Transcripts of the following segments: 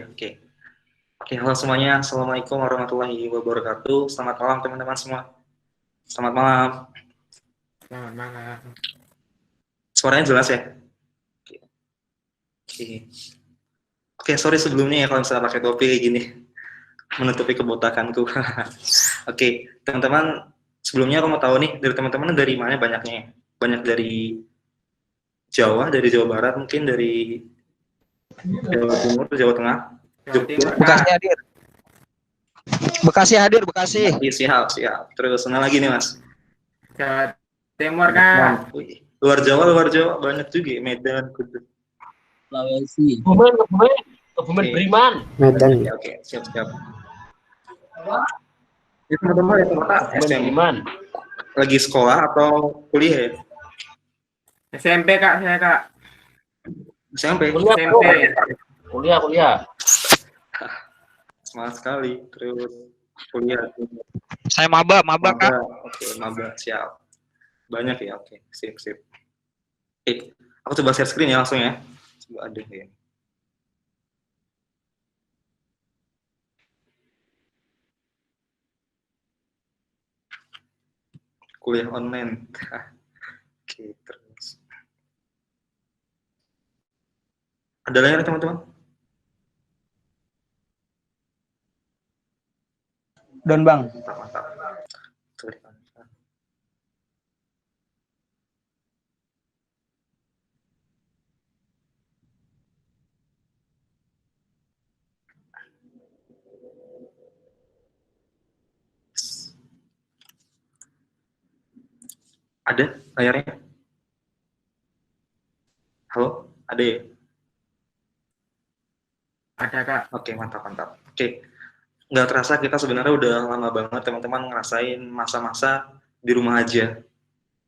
Oke. Oke, halo semuanya. Assalamualaikum warahmatullahi wabarakatuh. Selamat malam teman-teman semua. Selamat malam. Selamat malam. Suaranya jelas ya? Oke. Oke, sorry sebelumnya ya kalau misalnya pakai topi kayak gini. Menutupi kebotakanku. Oke, teman-teman, sebelumnya aku mau tahu nih, dari teman-teman dari mana banyaknya? Banyak dari Jawa, dari Jawa Barat, mungkin dari Jawa Timur, Jawa Tengah, Jawa Timur, Bekasi Kak. hadir. Bekasi hadir, Bekasi. Siap. Terus mana lagi nih, Mas? Jawa Timur, Kak. Luar Jawa banyak juga, Medan, Kudus. Sulawesi. Kebumen Beriman. Medan. Oke, siap. Ya, teman-teman ya, Pak, Beriman. lagi sekolah atau kuliah ya? SMP, Kak, saya, Kak. SMP. SMP. Kuliah. Semangat sekali. Terus kuliah. Saya maba Kak. Oke, maba, siap. Banyak ya, oke. Sip. Oke, aku coba share screen ya langsung ya. Coba ada ya. Kuliah online. Oke, terus. Ada lagi teman-teman? Don Bang. Mantap. Ada layarnya? Halo, ada ya? Ada, Kak. Oke, mantap. Oke, nggak terasa kita sebenarnya udah lama banget teman-teman ngerasain masa-masa di rumah aja.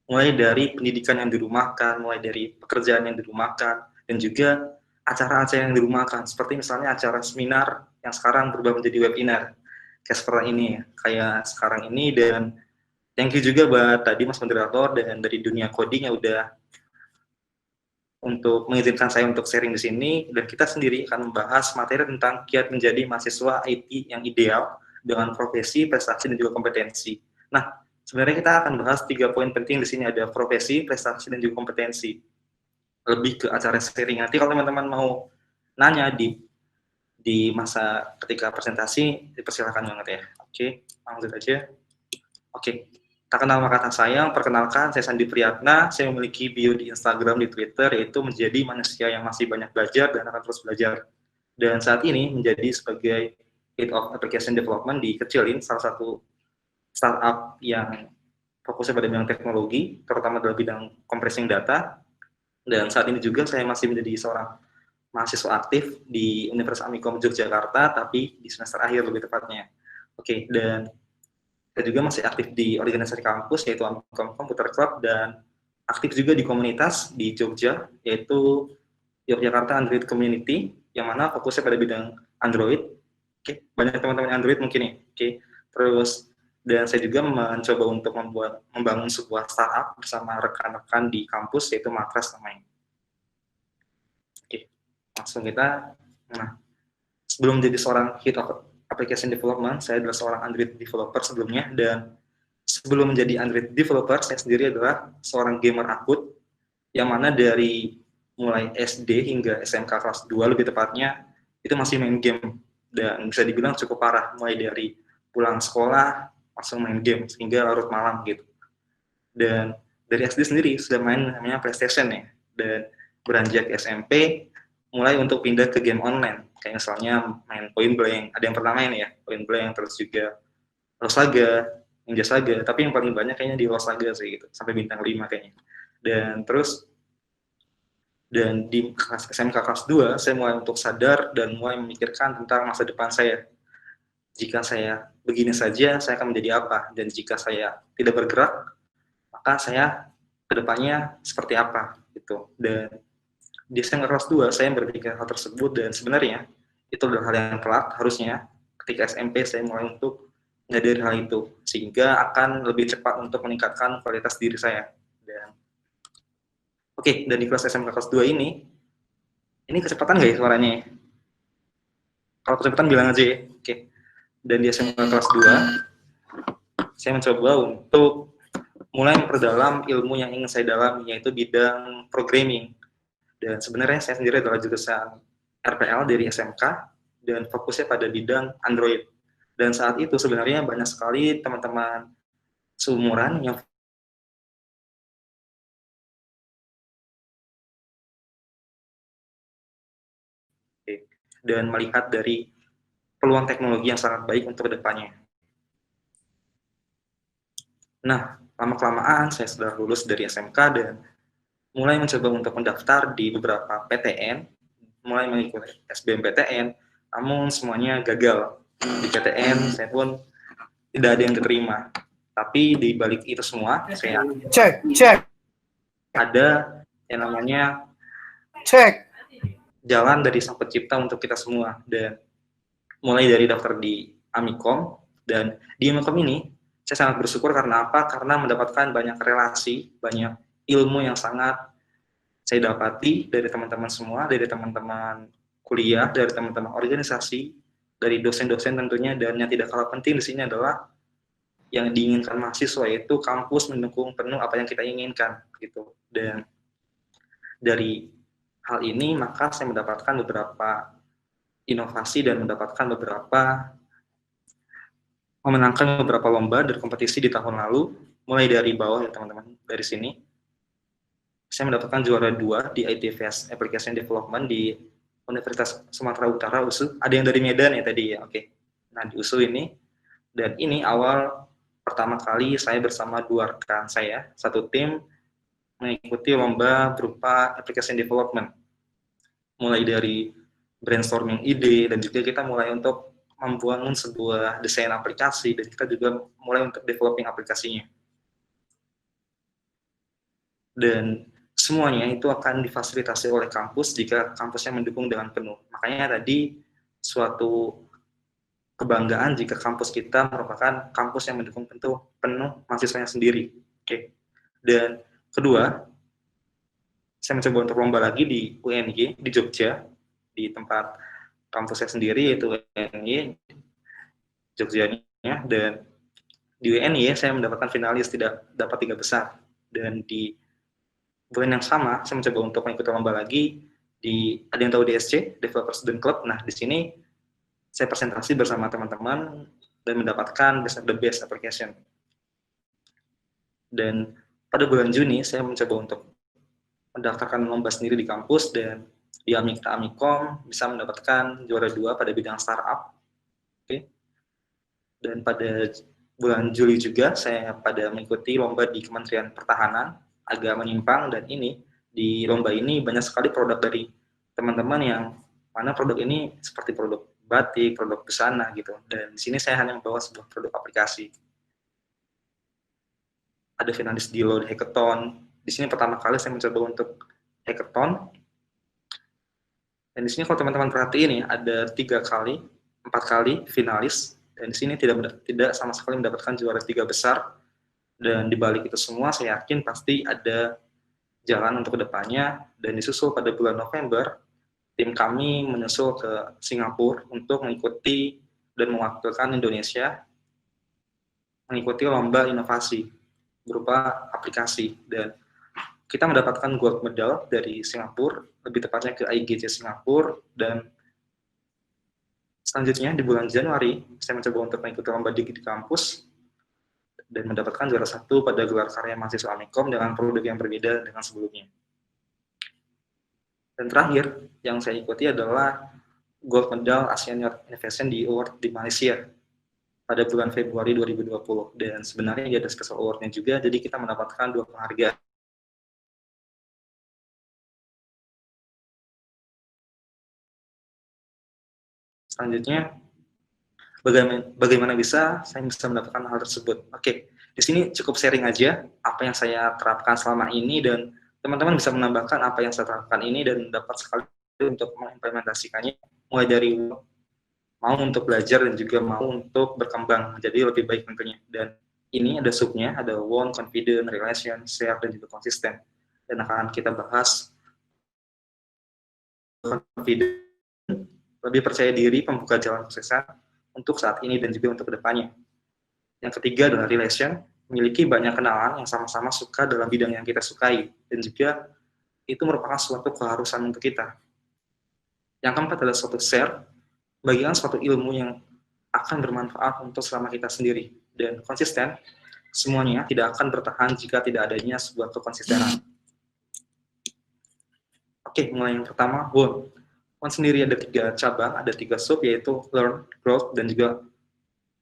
Mulai dari pendidikan yang dirumahkan, mulai dari pekerjaan yang dirumahkan, dan juga acara-acara yang dirumahkan. Seperti misalnya acara seminar yang sekarang berubah menjadi webinar. Kayak seperti ini, kayak sekarang ini. Dan thank you juga buat tadi Mas Moderator dan dari dunia coding yang udah untuk mengizinkan saya untuk sharing di sini, dan kita sendiri akan membahas materi tentang kiat menjadi mahasiswa IT yang ideal dengan profesi, prestasi, dan juga kompetensi. Nah, sebenarnya kita akan bahas 3 poin penting di sini, ada profesi, prestasi, dan juga kompetensi. Lebih ke acara sharing. Nanti kalau teman-teman mau nanya di masa ketika presentasi, dipersilakan banget ya. Oke, langsung aja. Oke. Tak kenal maka tak sayang, perkenalkan saya Sandi Priyatna, saya memiliki bio di Instagram, di Twitter, yaitu menjadi manusia yang masih banyak belajar dan akan terus belajar. Dan saat ini menjadi sebagai Head of Application Development di Kecilin, salah satu startup yang fokusnya pada bidang teknologi, terutama dalam bidang compressing data. Dan saat ini juga saya masih menjadi seorang mahasiswa aktif di Universitas Amikom Yogyakarta, tapi di semester akhir lebih tepatnya. Oke, dan saya juga masih aktif di organisasi kampus, yaitu Amikom Computer Club, dan aktif juga di komunitas di Jogja, yaitu Yogyakarta Android Community, yang mana fokusnya pada bidang Android. Oke, banyak teman-teman Android mungkin ya. Oke, terus dan saya juga mencoba untuk membangun sebuah startup bersama rekan-rekan di kampus, yaitu Matras namanya. Oke, langsung kita. Nah, sebelum menjadi seorang Head of Application Development, saya adalah seorang Android developer sebelumnya, dan sebelum menjadi Android developer, saya sendiri adalah seorang gamer akut, yang mana dari mulai SD hingga SMK kelas 2 lebih tepatnya, itu masih main game, dan bisa dibilang cukup parah, mulai dari pulang sekolah, langsung main game, sehingga larut malam gitu. Dan dari SD sendiri sudah main namanya PlayStation ya, dan beranjak SMP, mulai untuk pindah ke game online, kayak misalnya main Point Blank, ada yang pernah main ya, Point Blank, terus juga Lost Saga, Ninja Saga, tapi yang paling banyak kayaknya di Lost Saga sih gitu, sampai bintang 5 kayaknya. Dan di kelas SMK kelas 2, saya mulai untuk sadar dan mulai memikirkan tentang masa depan saya. Jika saya begini saja, saya akan menjadi apa? Dan jika saya tidak bergerak, maka saya kedepannya seperti apa gitu. Dan di SMK kelas 2 saya berpikir hal tersebut, dan sebenarnya itu adalah hal yang telat. Harusnya ketika SMP saya mulai untuk menyadari hal itu, sehingga akan lebih cepat untuk meningkatkan kualitas diri saya. Dan oke, dan di kelas SMK kelas 2 ini kecepatan nggak ya suaranya? Kalau kesulitan bilang aja ya. Oke. Dan di SMK kelas 2, saya mencoba untuk mulai memperdalam ilmu yang ingin saya dalami, yaitu bidang programming. Dan sebenarnya saya sendiri adalah jurusan RPL dari SMK, dan fokusnya pada bidang Android. Dan saat itu sebenarnya banyak sekali teman-teman seumuran yang dan melihat dari peluang teknologi yang sangat baik untuk kedepannya. Nah, lama-kelamaan saya sudah lulus dari SMK dan mulai mencoba untuk mendaftar di beberapa PTN, mulai mengikuti SBMPTN, namun semuanya gagal. Di PTN saya pun tidak ada yang diterima. Tapi di balik itu semua, saya Cek. ada yang namanya jalan dari Sang Pencipta untuk kita semua. Dan mulai dari daftar di Amikom, dan di Amikom ini saya sangat bersyukur karena apa? Karena mendapatkan banyak relasi, banyak ilmu yang sangat saya dapati dari teman-teman semua, dari teman-teman kuliah, dari teman-teman organisasi, dari dosen-dosen tentunya, dan yang tidak kalah penting di sini adalah yang diinginkan mahasiswa, yaitu kampus mendukung penuh apa yang kita inginkan gitu. Dan dari hal ini maka saya mendapatkan beberapa inovasi dan memenangkan beberapa lomba dan kompetisi di tahun lalu, mulai dari bawah ya teman-teman, dari sini. Saya mendapatkan juara 2 di ITVS Application Development di Universitas Sumatera Utara, USU. Ada yang dari Medan ya tadi ya, oke. Nah di USU ini, dan ini awal pertama kali saya bersama 2 rekan saya, satu tim, mengikuti lomba berupa Application Development. Mulai dari brainstorming ide, dan juga kita mulai untuk membangun sebuah desain aplikasi, dan kita juga mulai untuk developing aplikasinya. Dan semuanya itu akan difasilitasi oleh kampus jika kampusnya mendukung dengan penuh. Makanya tadi suatu kebanggaan jika kampus kita merupakan kampus yang mendukung penuh mahasiswanya sendiri. Oke. Dan kedua, saya mencoba untuk lomba lagi di UNY di Jogja, di tempat kampus saya sendiri, yaitu UNY Jogjanya, dan di UNY saya mendapatkan finalis, tidak dapat 3 besar. Dan di bulan yang sama saya mencoba untuk mengikuti lomba lagi di, ada yang tahu DSC, Developer Student Club. Nah di sini saya presentasi bersama teman-teman dan mendapatkan the best application. Dan pada bulan Juni saya mencoba untuk mendaftarkan lomba sendiri di kampus, dan di Amikta Amikom bisa mendapatkan juara 2 pada bidang startup. Oke. Dan pada bulan Juli juga saya pada mengikuti lomba di Kementerian Pertahanan, agak menyimpang, dan ini di lomba ini banyak sekali produk dari teman-teman yang mana produk ini seperti produk batik, produk busana gitu. Dan di sini saya hanya membawa sebuah produk aplikasi. Ada finalis di Load Hackathon. Di sini pertama kali saya mencoba untuk hackathon. Dan di sini kalau teman-teman perhatiin ya, ada 4 kali finalis. Dan di sini tidak sama sekali mendapatkan juara 3 besar. Dan di balik itu semua saya yakin pasti ada jalan untuk kedepannya. Dan disusul pada bulan November, tim kami menyusul ke Singapura untuk mengikuti dan mewakilkan Indonesia mengikuti lomba inovasi berupa aplikasi. Dan kita mendapatkan gold medal dari Singapura, lebih tepatnya ke IGC Singapura. Dan selanjutnya di bulan Januari saya mencoba untuk mengikuti lomba di kampus dan mendapatkan juara 1 pada gelar karya mahasiswa Amikom dengan produk yang berbeda dengan sebelumnya. Dan terakhir yang saya ikuti adalah gold medal Asian Innovation Award di Malaysia pada bulan Februari 2020. Dan sebenarnya ada special award-nya juga, jadi kita mendapatkan 2 penghargaan. Selanjutnya, bagaimana bisa saya bisa mendapatkan hal tersebut? Oke, di sini cukup sharing aja apa yang saya terapkan selama ini, dan teman-teman bisa menambahkan apa yang saya terapkan ini dan dapat sekali untuk mengimplementasikannya, mulai dari mau untuk belajar dan juga mau untuk berkembang menjadi lebih baik tentunya. Dan ini ada subnya, ada want, confident, relation, share, dan juga konsisten. Dan akan kita bahas confident lebih percaya diri, membuka jalan kesuksesan untuk saat ini dan juga untuk kedepannya. Yang ketiga adalah relation, memiliki banyak kenalan yang sama-sama suka dalam bidang yang kita sukai, dan juga itu merupakan suatu keharusan untuk kita. Yang keempat adalah suatu share, bagikan suatu ilmu yang akan bermanfaat untuk selama kita sendiri, dan konsisten, semuanya tidak akan bertahan jika tidak adanya sebuah kekonsistenan. Oke, mulai yang pertama, WON. WON sendiri ada 3 cabang, ada 3 sub, yaitu learn, growth, dan juga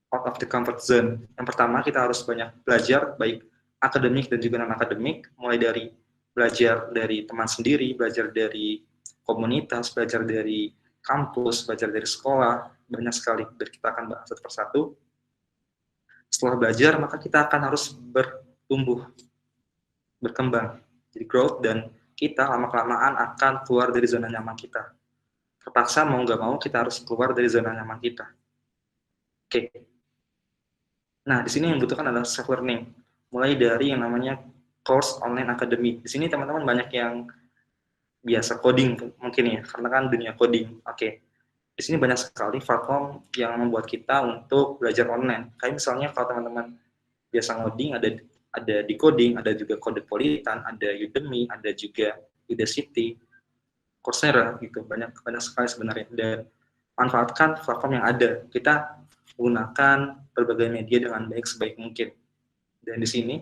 out of the comfort zone. Yang pertama, kita harus banyak belajar, baik akademik dan juga non-akademik, mulai dari belajar dari teman sendiri, belajar dari komunitas, belajar dari kampus, belajar dari sekolah, banyak sekali, dan kita akan bahas satu persatu. Setelah belajar, maka kita akan harus bertumbuh, berkembang, jadi growth, dan kita lama-kelamaan akan keluar dari zona nyaman kita. Terpaksa mau nggak mau kita harus keluar dari zona nyaman kita. Oke. Nah, di sini yang dibutuhkan adalah self learning. Mulai dari yang namanya course online academy. Di sini teman-teman banyak yang biasa coding mungkin ya, karena kan dunia coding. Oke. Di sini banyak sekali platform yang membuat kita untuk belajar online. Kayak misalnya kalau teman-teman biasa ngoding, ada Decoding, ada juga Codepolitan, ada Udemy, ada juga Udacity, Coursera gitu, banyak sekali sebenarnya. Dan manfaatkan platform yang ada. Kita gunakan berbagai media dengan baik sebaik mungkin. Dan di sini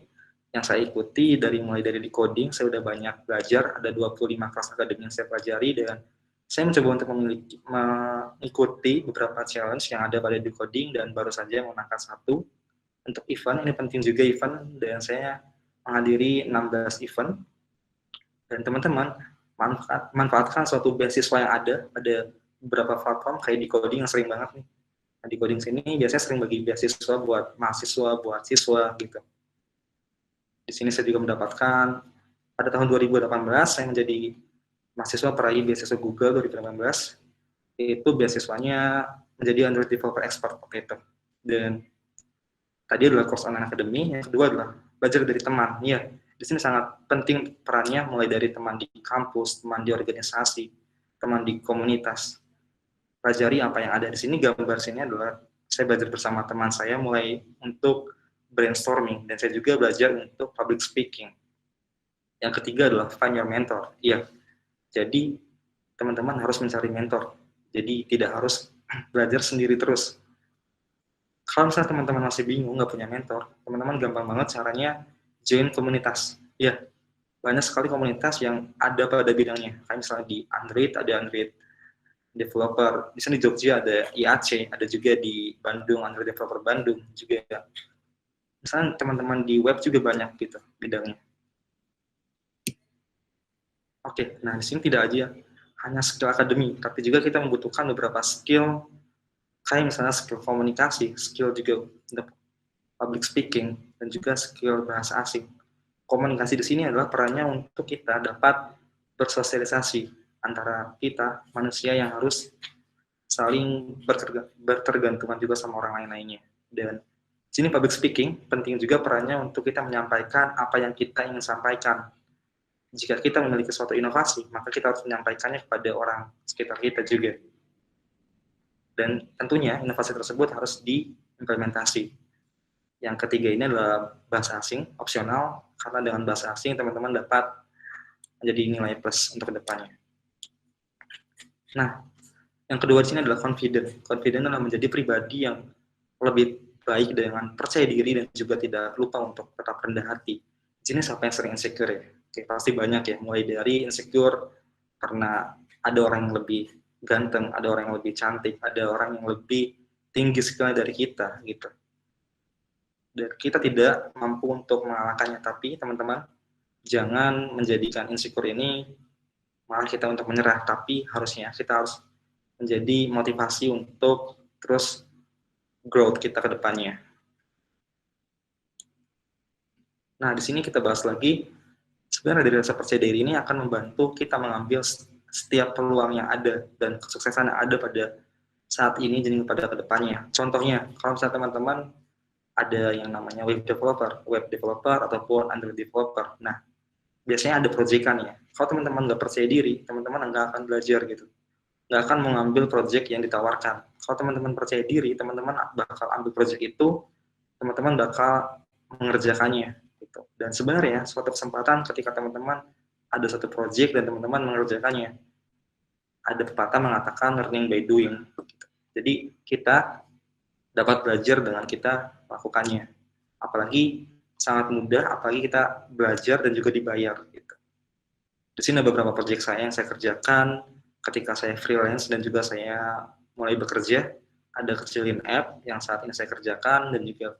yang saya ikuti mulai dari Decoding, saya udah banyak belajar, ada 25 kelas akademik yang saya pelajari, dan saya mencoba untuk mengikuti beberapa challenge yang ada pada Decoding, dan baru saja menangkan 1 untuk event. Ini penting juga event, dan saya menghadiri 16 event. Dan teman-teman manfaatkan suatu beasiswa yang ada beberapa platform kayak Decoding yang sering banget nih. Nah, Decoding sini biasanya sering bagi beasiswa buat mahasiswa, buat siswa gitu. Di sini saya juga mendapatkan pada tahun 2018 saya menjadi mahasiswa peraih beasiswa Google 2018. Itu beasiswanya menjadi Android Developer Expert waktu itu. Dan tadi adalah course online academy, yang kedua adalah belajar dari teman. Iya, di sini sangat penting perannya, mulai dari teman di kampus, teman di organisasi, teman di komunitas. Pelajari apa yang ada di sini. Gambar sini adalah saya belajar bersama teman saya mulai untuk brainstorming, dan saya juga belajar untuk public speaking. Yang ketiga adalah find your mentor. Iya, jadi teman-teman harus mencari mentor. Jadi tidak harus belajar sendiri terus. Kalau misalnya teman-teman masih bingung, nggak punya mentor, teman-teman gampang banget caranya join komunitas. Ya, banyak sekali komunitas yang ada pada bidangnya. Kayak misalnya di Android, ada Android Developer. Di sini di Jogja ada IAC, ada juga di Bandung, Android Developer Bandung juga. Misalnya teman-teman di web juga banyak gitu bidangnya. Oke, nah di sini tidak aja hanya skill akademi, tapi juga kita membutuhkan beberapa skill, kayak misalnya skill komunikasi, skill juga untuk public speaking, dan juga skill bahasa asing. Komunikasi di sini adalah perannya untuk kita dapat bersosialisasi antara kita, manusia yang harus saling bertergantungan juga sama orang lain-lainnya. Dan di sini public speaking penting juga perannya untuk kita menyampaikan apa yang kita ingin sampaikan. Jika kita memiliki suatu inovasi, maka kita harus menyampaikannya kepada orang sekitar kita juga. Dan tentunya inovasi tersebut harus diimplementasi. Yang ketiga ini adalah bahasa asing, opsional, karena dengan bahasa asing teman-teman dapat menjadi nilai plus untuk kedepannya. Nah, yang kedua di sini adalah confident. Confident adalah menjadi pribadi yang lebih baik dengan percaya diri dan juga tidak lupa untuk tetap rendah hati. Di sini siapa yang sering insecure ya? Oke, pasti banyak ya, mulai dari insecure karena ada orang yang lebih ganteng, ada orang yang lebih cantik, ada orang yang lebih tinggi skillnya dari kita gitu. Dan kita tidak mampu untuk mengalahkannya, tapi teman-teman jangan menjadikan insecure ini malah kita untuk menyerah, tapi harusnya kita harus menjadi motivasi untuk terus growth kita ke depannya. Nah, di sini kita bahas lagi, sebenarnya dari rasa percaya diri ini akan membantu kita mengambil setiap peluang yang ada dan kesuksesan yang ada pada saat ini dan pada kedepannya. Contohnya, kalau misalnya teman-teman ada yang namanya web developer ataupun Android developer. Nah, biasanya ada proyekan ya. Kalau teman-teman nggak percaya diri, teman-teman nggak akan belajar gitu. nggak akan mengambil project yang ditawarkan. Kalau teman-teman percaya diri, teman-teman bakal ambil project itu, teman-teman bakal mengerjakannya. Gitu. Dan sebenarnya suatu kesempatan ketika teman-teman ada satu project dan teman-teman mengerjakannya, ada pepatah mengatakan learning by doing. Gitu. Jadi kita dapat belajar dengan kita melakukannya. Apalagi sangat mudah, apalagi kita belajar dan juga dibayar. Gitu. Di sini ada beberapa proyek saya yang saya kerjakan ketika saya freelance dan juga saya mulai bekerja. Ada kecilin app yang saat ini saya kerjakan dan juga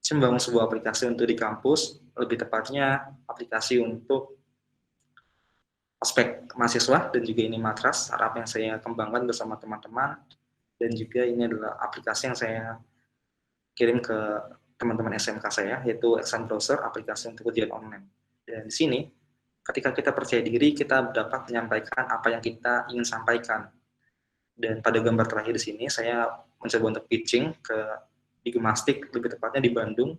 saya membangun sebuah aplikasi untuk di kampus, lebih tepatnya aplikasi untuk aspek mahasiswa dan juga ini matras, startup yang saya kembangkan bersama teman-teman, dan juga ini adalah aplikasi yang saya kirim ke teman-teman SMK saya, yaitu Exam Browser, aplikasi untuk ujian online. Dan di sini, ketika kita percaya diri, kita dapat menyampaikan apa yang kita ingin sampaikan. Dan pada gambar terakhir di sini, saya mencoba untuk pitching ke di Gemastik, lebih tepatnya di Bandung,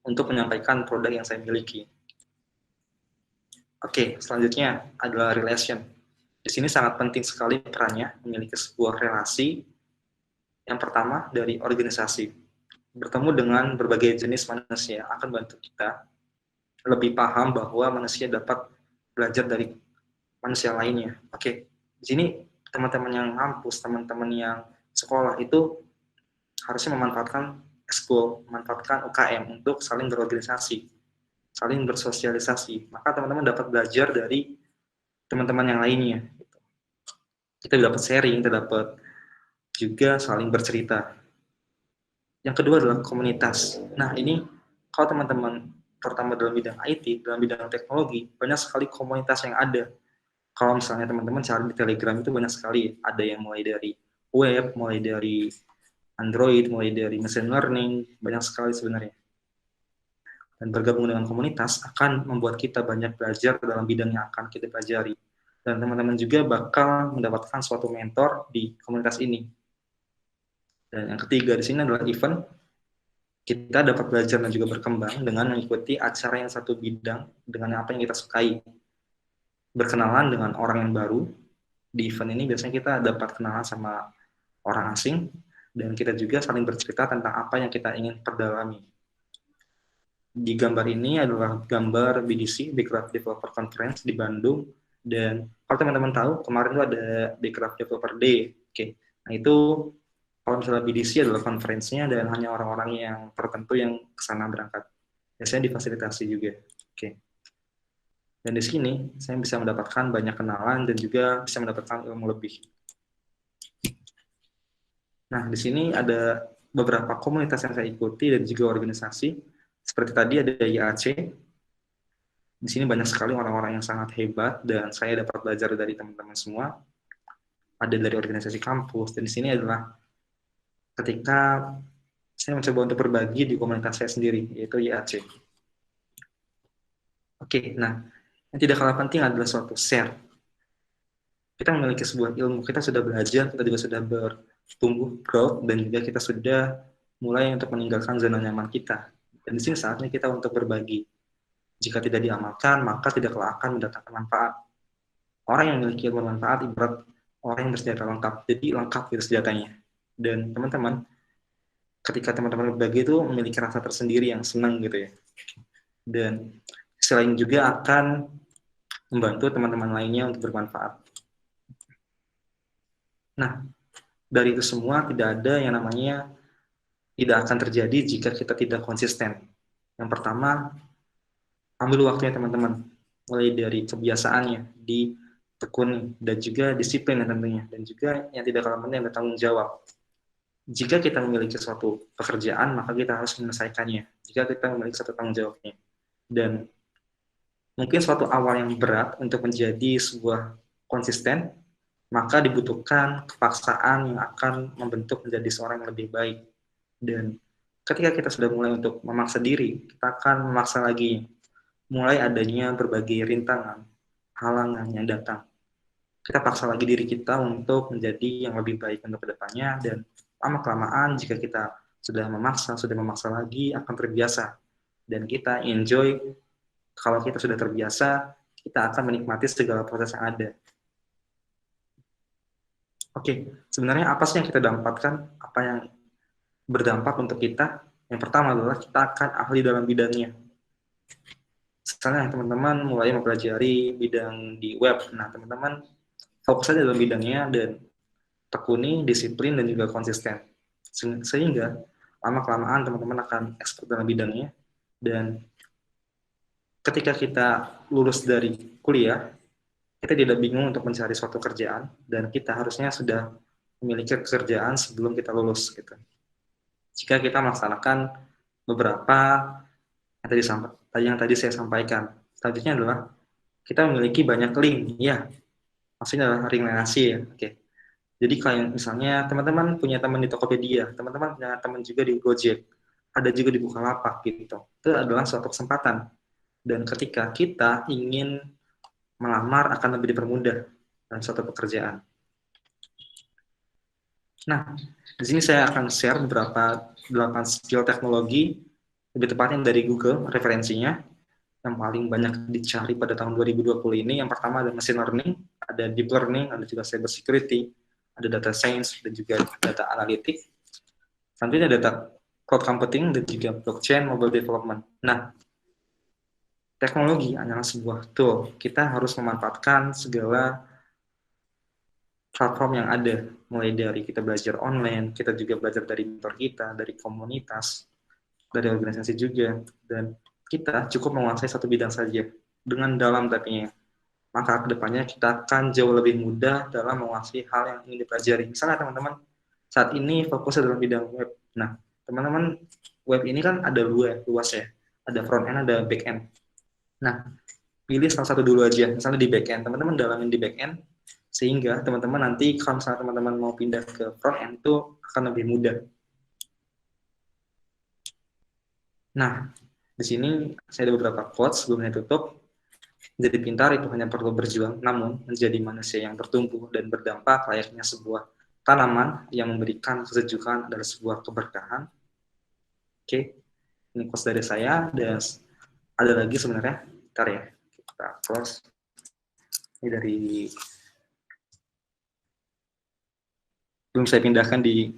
untuk menyampaikan produk yang saya miliki. Oke, selanjutnya adalah relation. Di sini sangat penting sekali perannya memiliki sebuah relasi. Yang pertama dari organisasi. Bertemu dengan berbagai jenis manusia akan bantu kita lebih paham bahwa manusia dapat belajar dari manusia lainnya. Oke, di sini teman-teman yang ngampus, teman-teman yang sekolah itu harusnya memanfaatkan ekskul, memanfaatkan UKM untuk saling berorganisasi, saling bersosialisasi. Maka teman-teman dapat belajar dari teman-teman yang lainnya. Kita dapat sharing, kita dapat juga saling bercerita. Yang kedua adalah komunitas. Nah, ini kalau teman-teman terutama dalam bidang IT, dalam bidang teknologi, banyak sekali komunitas yang ada. Kalau misalnya teman-teman cari di Telegram itu banyak sekali. Ada yang mulai dari web, mulai dari Android, mulai dari machine learning, banyak sekali sebenarnya. Dan bergabung dengan komunitas akan membuat kita banyak belajar dalam bidang yang akan kita pelajari. Dan teman-teman juga bakal mendapatkan suatu mentor di komunitas ini. Dan yang ketiga di sini adalah event. Kita dapat belajar dan juga berkembang dengan mengikuti acara yang satu bidang dengan apa yang kita sukai. Berkenalan dengan orang yang baru. Di event ini biasanya kita dapat kenalan sama orang asing dan kita juga saling bercerita tentang apa yang kita ingin perdalami. Di gambar ini adalah gambar BDC, Backcraft Developer Conference di Bandung. Dan kalau teman-teman tahu, kemarin itu ada Backcraft Developer Day. Oke. Nah itu kalau misalnya BDC adalah konferensinya dan hanya orang-orang yang tertentu yang ke sana berangkat. Biasanya difasilitasi juga. Oke. Dan di sini saya bisa mendapatkan banyak kenalan dan juga bisa mendapatkan ilmu lebih. Nah, di sini ada beberapa komunitas yang saya ikuti dan juga organisasi. Seperti tadi ada IAC. Di sini banyak sekali orang-orang yang sangat hebat dan saya dapat belajar dari teman-teman semua. Ada dari organisasi kampus dan di sini adalah ketika saya mencoba untuk berbagi di komunitas saya sendiri, yaitu IAC. Oke, nah, yang tidak kalah penting adalah suatu share. Kita memiliki sebuah ilmu, kita sudah belajar, kita juga sudah bertumbuh, growth, dan juga kita sudah mulai untuk meninggalkan zona nyaman kita. Dan di sini saatnya kita untuk berbagi. Jika tidak diamalkan, maka tidaklah akan mendatangkan manfaat. Orang yang memiliki ilmu manfaat ibarat orang yang bersenjata lengkap, jadi lengkap gitu senjatanya. Dan teman-teman, ketika teman-teman berbagi itu memiliki rasa tersendiri yang senang gitu ya. Dan selain juga akan membantu teman-teman lainnya untuk bermanfaat. Nah, dari itu semua tidak ada yang namanya tidak akan terjadi jika kita tidak konsisten. Yang pertama, ambil waktunya teman-teman, mulai dari kebiasaannya, ditekuni, dan juga disiplin tentunya, dan juga yang tidak kalah penting adalah tanggung jawab. Jika kita memiliki suatu pekerjaan, maka kita harus menyelesaikannya. Jika kita memiliki suatu tanggung jawabnya. Dan mungkin suatu awal yang berat untuk menjadi sebuah konsisten, maka dibutuhkan kepaksaan yang akan membentuk menjadi seorang yang lebih baik. Dan ketika kita sudah mulai untuk memaksa diri, kita akan memaksa lagi. Mulai adanya berbagai rintangan, halangan yang datang. Kita paksa lagi diri kita untuk menjadi yang lebih baik untuk kedepannya, dan lama-kelamaan jika kita sudah memaksa lagi, akan terbiasa. Dan kita enjoy, kalau kita sudah terbiasa, kita akan menikmati segala proses yang ada. Oke, sebenarnya apa sih yang kita dapatkan? Apa yang berdampak untuk kita? Yang pertama adalah kita akan ahli dalam bidangnya. Misalnya teman-teman mulai mempelajari bidang di web. Nah, teman-teman fokus saja dalam bidangnya dan tekuni, disiplin, dan juga konsisten. Sehingga lama-kelamaan teman-teman akan expert dalam bidangnya. Dan ketika kita lulus dari kuliah, kita tidak bingung untuk mencari suatu kerjaan, dan kita harusnya sudah memiliki pekerjaan sebelum kita lulus. Gitu. Jika kita melaksanakan beberapa yang tadi saya sampaikan. Selanjutnya adalah kita memiliki banyak link, ya. Maksudnya adalah link relasi, ya. Oke. Jadi kayak misalnya teman-teman punya teman di Tokopedia, teman-teman punya teman juga di Gojek, ada juga di Bukalapak gitu. Itu adalah suatu kesempatan. Dan ketika kita ingin melamar akan lebih dipermudah dalam suatu pekerjaan. Nah, di sini saya akan share beberapa 8 skill teknologi, lebih tepatnya dari Google referensinya, yang paling banyak dicari pada tahun 2020 ini. Yang pertama ada machine learning, ada deep learning, ada juga cyber security, ada data science, dan juga data analytics. Selanjutnya data cloud computing, dan juga blockchain mobile development. Nah, teknologi adalah sebuah tool. Kita harus memanfaatkan segala platform yang ada, mulai dari kita belajar online, kita juga belajar dari mentor kita, dari komunitas, dari organisasi juga, dan kita cukup menguasai satu bidang saja dengan dalam tapinya. Maka kedepannya kita akan jauh lebih mudah dalam menguasai hal yang ingin dipelajari. Misalnya teman-teman saat ini fokus dalam bidang web. Nah, teman-teman web ini kan ada luas ya, ada front end, ada back end. Nah, pilih salah satu dulu aja, misalnya di back end. Teman-teman dalamin di back end, sehingga teman-teman nanti kalau misalnya teman-teman mau pindah ke front end itu akan lebih mudah. Nah, di sini saya ada beberapa quotes sebelumnya tutup. Menjadi pintar itu hanya perlu berjuang, namun menjadi manusia yang bertumbuh dan berdampak layaknya sebuah tanaman yang memberikan kesejukan adalah sebuah keberkahan. Oke, ini quotes dari saya, dan ada lagi sebenarnya. Bentar ya, kita close. Ini dari belum saya pindahkan di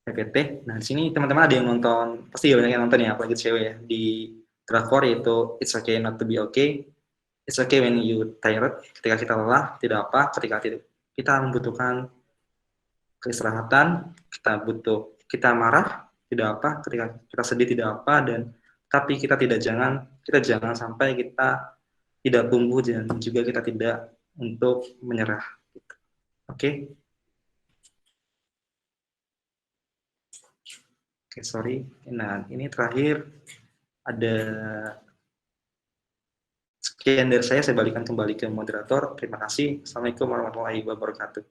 PPT. Nah, di sini teman-teman ada yang nonton, pasti banyak yang nonton ya, apalagi cewek ya, di drakor yaitu It's Okay Not to Be Okay. It's okay when you tired, ketika kita lelah, tidak apa, ketika kita membutuhkan keistirahatan, kita marah, tidak apa, ketika kita sedih tidak apa, dan tapi kita jangan sampai kita tidak tumbuh, dan juga kita tidak untuk menyerah. Oke. Oke, sorry. Nah, ini terakhir ada sekian dari saya balikan kembali ke moderator. Terima kasih. Assalamualaikum warahmatullahi wabarakatuh.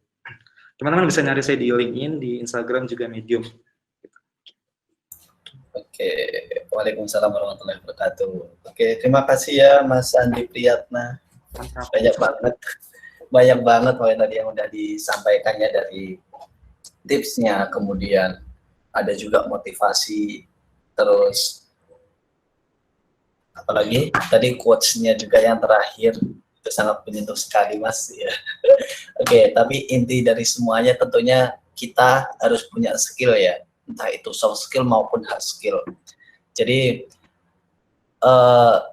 Teman-teman bisa nyari saya di LinkedIn, di Instagram, juga Medium. Oke, waalaikumsalam warahmatullahi wabarakatuh. Oke, terima kasih ya Mas Andi Priyatna. Banyak banget poin tadi yang udah disampaikannya, dari tipsnya, kemudian ada juga motivasi, terus apalagi tadi quotes-nya juga yang terakhir itu sangat menyentuh sekali Mas ya. Oke, tapi inti dari semuanya tentunya kita harus punya skill ya, entah itu soft skill maupun hard skill. Jadi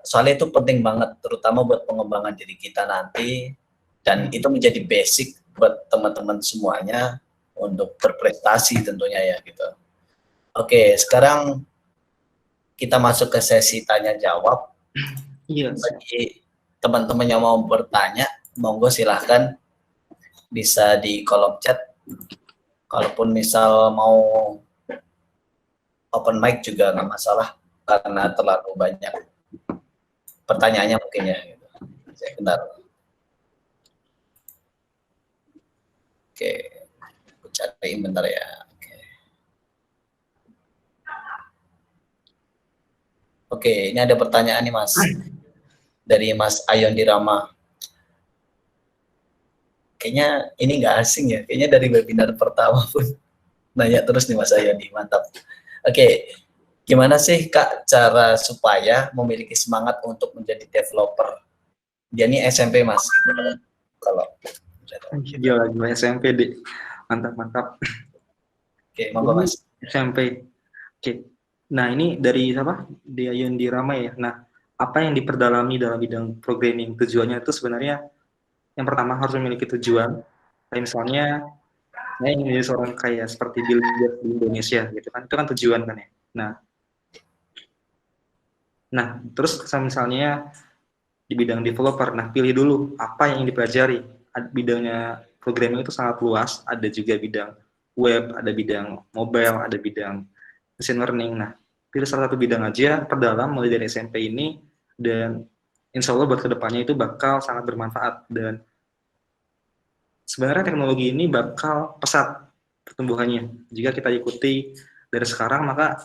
soalnya itu penting banget, terutama buat pengembangan diri kita nanti, dan itu menjadi basic buat teman-teman semuanya untuk berprestasi tentunya ya gitu. Oke, sekarang kita masuk ke sesi tanya jawab. Iya. Bagi teman-teman yang mau bertanya, monggo silahkan bisa di kolom chat. Kalaupun misal mau open mic juga nggak masalah, karena terlalu banyak pertanyaannya mungkin ya. Gitu. Saya bentar. Oke, aku cariin bentar ya. Oke, ini ada pertanyaan nih Mas, dari Mas Ayon Dirama. Kayaknya ini nggak asing ya, kayaknya dari webinar pertama pun nanya terus nih Mas Ayon, mantap. Oke, gimana sih Kak cara supaya memiliki semangat untuk menjadi developer? Dia ini SMP Mas, kalau Gila SMP deh. Mantap. Oke, monggo Mas. SMP. Oke. Nah, ini dari siapa? Dia Yundi Rama ya. Nah, apa yang diperdalami dalam bidang programming? Tujuannya itu sebenarnya yang pertama harus memiliki tujuan. Kayak misalnya saya ingin menjadi seorang kaya seperti Bill Gates di Indonesia gitu kan. Itu kan tujuan kan ya. Nah, terus misalnya di bidang developer. Nah, pilih dulu apa yang dipelajari. Bidangnya programming itu sangat luas. Ada juga bidang web, ada bidang mobile, ada bidang machine learning. Nah, pilih salah satu bidang aja, perdalam mulai dari SMP ini, dan insya Allah buat kedepannya itu bakal sangat bermanfaat. Dan sebenarnya teknologi ini bakal pesat pertumbuhannya. Jika kita ikuti dari sekarang, maka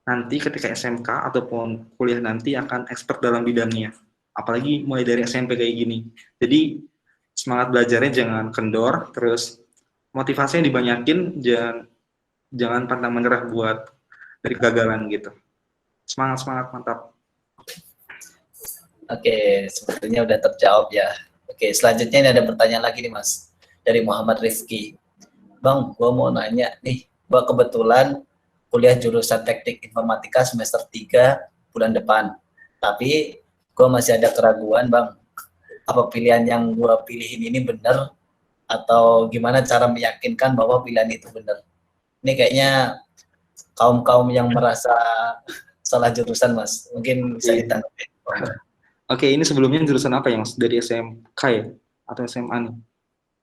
nanti ketika SMK ataupun kuliah nanti akan expert dalam bidangnya. Apalagi mulai dari SMP kayak gini. Jadi semangat belajarnya jangan kendor, terus motivasinya dibanyakin, jangan pantang menyerah buat dari kegagalan gitu. Semangat, mantap. Oke, sepertinya udah terjawab ya. Oke, selanjutnya ini ada pertanyaan lagi nih Mas, dari Muhammad Rifki. Bang, gua mau nanya nih, gua kebetulan kuliah jurusan teknik informatika semester 3 bulan depan. Tapi gue masih ada keraguan Bang, apa pilihan yang gue pilihin ini benar atau gimana cara meyakinkan bahwa pilihan itu benar. Ini kayaknya kaum-kaum yang merasa salah jurusan Mas, mungkin bisa ditanggapi. Oke, ini sebelumnya jurusan apa ya Mas? Dari SMK ya? Atau SMA nih?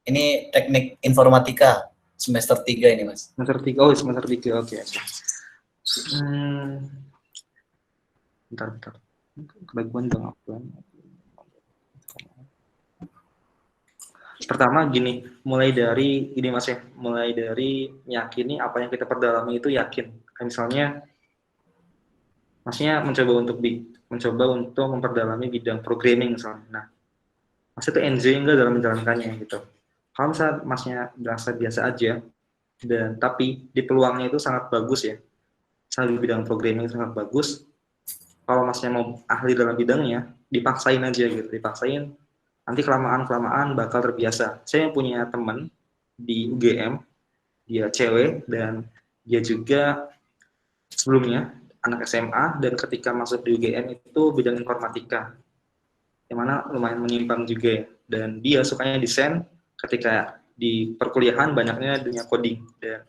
Ini teknik informatika semester 3 ini Mas. Semester 3, oh semester 3, oke. Bentar. Keraguan dong apa? Pertama gini, mulai dari ini Mas ya, mulai dari yakini apa yang kita perdalami itu yakin. Kayak misalnya, Masnya mencoba untuk memperdalami bidang programming misalnya. Nah, Mas itu enjoy enggak dalam menjalankannya gitu. Kalau misalnya Masnya berasa biasa aja, tapi di peluangnya itu sangat bagus ya, misalnya di bidang programming sangat bagus, kalau Masnya mau ahli dalam bidangnya, dipaksain aja gitu, nanti kelamaan bakal terbiasa. Saya punya teman di UGM, dia cewek, dan dia juga sebelumnya anak SMA, dan ketika masuk di UGM itu bidang informatika, yang mana lumayan menyimpang juga ya, dan dia sukanya desain. Ketika di perkuliahan banyaknya dunia coding, dan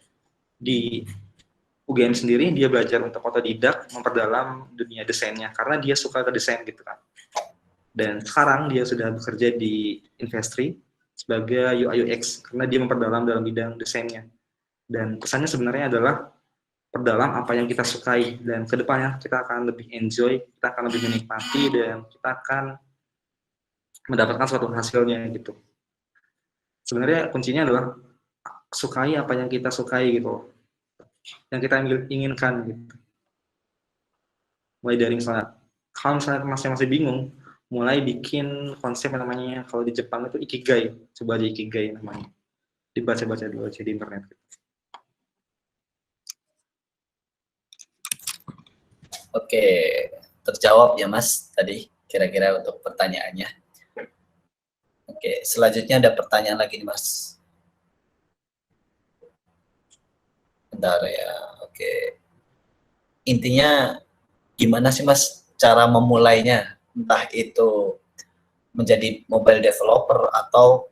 di UGM sendiri dia belajar untuk otodidak memperdalam dunia desainnya karena dia suka ke desain gitu kan. Dan sekarang dia sudah bekerja di Investri sebagai UI UX karena dia memperdalam dalam bidang desainnya. Dan pesannya sebenarnya adalah perdalam apa yang kita sukai, dan kedepannya kita akan lebih enjoy, kita akan lebih menikmati, dan kita akan mendapatkan suatu hasilnya gitu. Sebenarnya kuncinya adalah sukai apa yang kita sukai gitu, yang kita inginkan gitu. Mulai dari misalnya, kalau misalnya masih bingung, mulai bikin konsep yang namanya, kalau di Jepang itu ikigai, coba aja ikigai namanya, dibaca-baca dulu aja di internet gitu. Oke, terjawab ya Mas tadi kira-kira untuk pertanyaannya. Oke, selanjutnya ada pertanyaan lagi nih Mas. Bentar ya, oke. Intinya gimana sih Mas cara memulainya? Entah itu menjadi mobile developer atau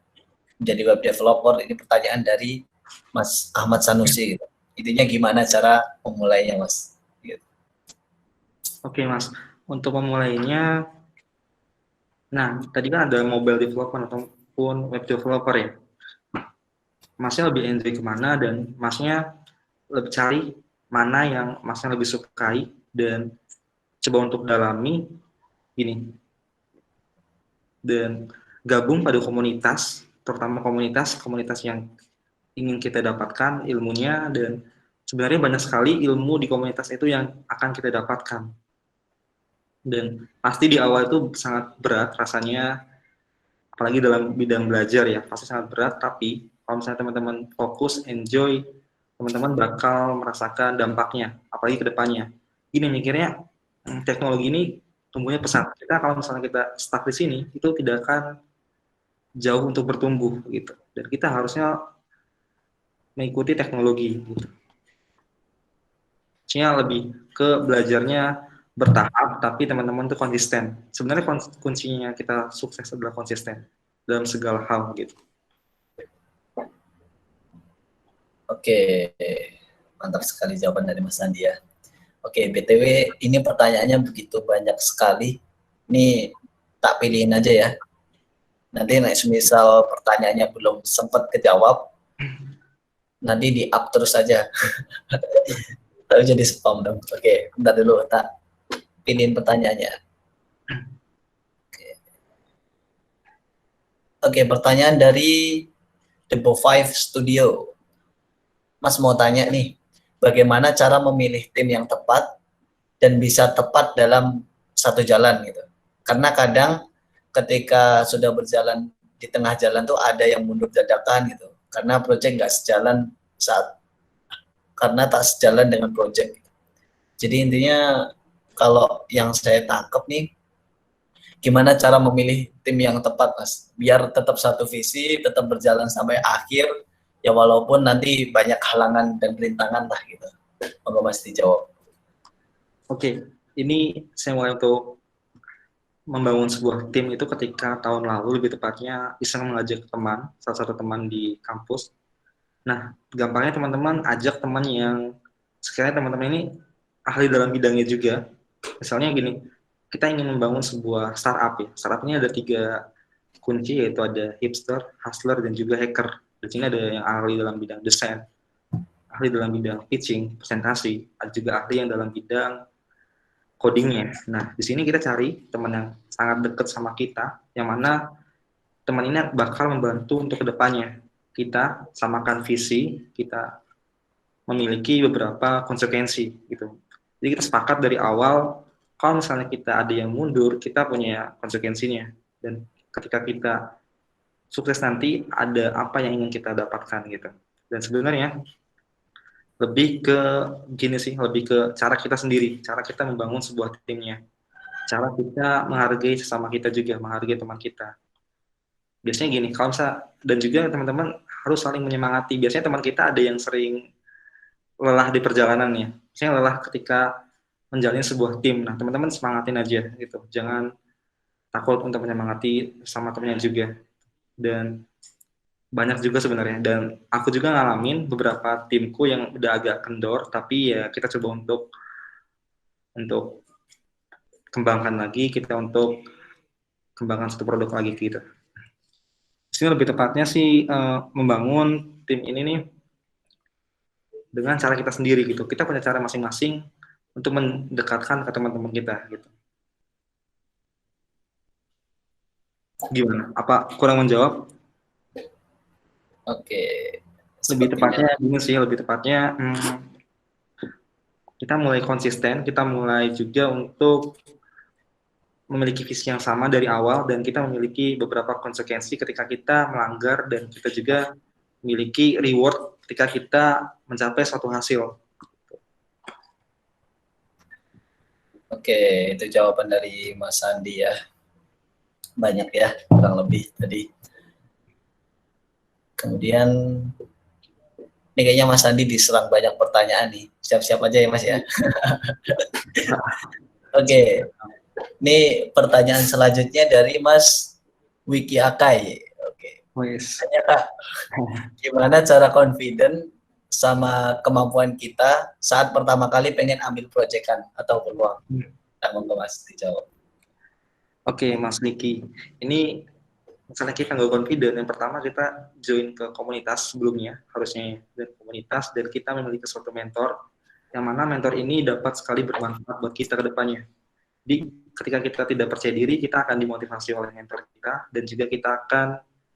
menjadi web developer. Ini pertanyaan dari Mas Ahmad Sanusi gitu. Intinya gimana cara memulainya Mas? Gitu. Oke Mas, untuk memulainya, nah tadi kan ada mobile developer ataupun web developer ya. Masnya lebih enjoy kemana, dan Masnya lebih cari mana yang Masnya lebih sukai, dan coba untuk dalami ini, dan gabung pada komunitas, terutama komunitas yang ingin kita dapatkan ilmunya. Dan sebenarnya banyak sekali ilmu di komunitas itu yang akan kita dapatkan, dan pasti di awal itu sangat berat rasanya, apalagi dalam bidang belajar ya, pasti sangat berat. Tapi kalau misalnya teman-teman fokus, enjoy, teman-teman bakal merasakan dampaknya, apalagi ke depannya. Gini mikirnya, teknologi ini tumbuhnya pesat. Kita kalau misalnya kita stuck di sini, itu tidak akan jauh untuk bertumbuh gitu. Dan kita harusnya mengikuti teknologi gitu. Maksudnya lebih ke belajarnya bertahap, tapi teman-teman tuh konsisten. Sebenarnya kuncinya kita sukses adalah konsisten dalam segala hal gitu. Oke, mantap sekali jawaban dari Mas Andi ya. Oke, BTW ini pertanyaannya begitu banyak sekali. Ini tak pilihin aja ya. Nanti misal pertanyaannya belum sempat kejawab, nanti di up terus aja. Tapi jadi spam dong. Oke, bentar dulu, tak pilihin pertanyaannya. Oke, pertanyaan dari The Bo5 Studio. Mas mau tanya nih, bagaimana cara memilih tim yang tepat dan bisa tepat dalam satu jalan gitu. Karena kadang ketika sudah berjalan di tengah jalan tuh ada yang mundur dadakan gitu. Karena proyek nggak sejalan karena tak sejalan dengan proyek. Jadi intinya kalau yang saya tangkap nih, gimana cara memilih tim yang tepat, Mas? Biar tetap satu visi, tetap berjalan sampai akhir, ya walaupun nanti banyak halangan dan rintangan lah gitu. Moga Mas dijawab. Oke, ini saya mulai untuk membangun sebuah tim itu ketika tahun lalu, lebih tepatnya iseng mengajak teman, salah satu teman di kampus. Nah, gampangnya teman-teman ajak teman yang sekiranya teman-teman ini ahli dalam bidangnya juga. Misalnya gini, kita ingin membangun sebuah startup ya. Startup ini ada 3 kunci, yaitu ada hipster, hustler, dan juga hacker. Di sini ada yang ahli dalam bidang desain, ahli dalam bidang pitching, presentasi, ada juga ahli yang dalam bidang codingnya. Nah, di sini kita cari teman yang sangat dekat sama kita, yang mana teman ini bakal membantu untuk kedepannya. Kita samakan visi, kita memiliki beberapa konsekuensi gitu. Jadi kita sepakat dari awal, kalau misalnya kita ada yang mundur, kita punya konsekuensinya. Dan ketika kita sukses nanti, ada apa yang ingin kita dapatkan gitu. Dan sebenarnya lebih ke gini sih, lebih ke cara kita sendiri, cara kita membangun sebuah timnya, cara kita menghargai sesama kita juga, menghargai teman kita. Biasanya gini, kalau misalnya, dan juga teman-teman harus saling menyemangati. Biasanya teman kita ada yang sering lelah di perjalanannya, misalnya lelah ketika menjalani sebuah tim. Nah, teman-teman semangatin aja gitu, jangan takut untuk menyemangati sama temannya juga. Dan banyak juga sebenarnya, dan aku juga ngalamin beberapa timku yang udah agak kendor, tapi ya kita coba untuk kembangkan lagi, kita untuk kembangkan satu produk lagi gitu. Di sini lebih tepatnya sih membangun tim ini nih dengan cara kita sendiri gitu. Kita punya cara masing-masing untuk mendekatkan ke teman-teman kita gitu. Gimana? Apa kurang menjawab? Oke. Lebih tepatnya gini sih, lebih tepatnya kita mulai konsisten, kita mulai juga untuk memiliki visi yang sama dari awal, dan kita memiliki beberapa konsekuensi ketika kita melanggar, dan kita juga memiliki reward ketika kita mencapai suatu hasil. Oke, itu jawaban dari Mas Andi ya. Banyak ya, kurang lebih tadi. Kemudian ini kayaknya Mas Andi diserang banyak pertanyaan nih. Siap-siap aja ya Mas ya. Oke. Ini pertanyaan selanjutnya dari Mas Wiki Akai. Oke. Tanya Kak, gimana cara confident sama kemampuan kita saat pertama kali pengen ambil proyekan atau peluang? Tanggung Mas dijawab. Oke, Mas Niki. Ini misalnya kita nggak confident, yang pertama kita join ke komunitas sebelumnya, harusnya dan komunitas, dan kita memiliki suatu mentor, yang mana mentor ini dapat sekali bermanfaat buat kita ke depannya. Jadi ketika kita tidak percaya diri, kita akan dimotivasi oleh mentor kita, dan juga kita akan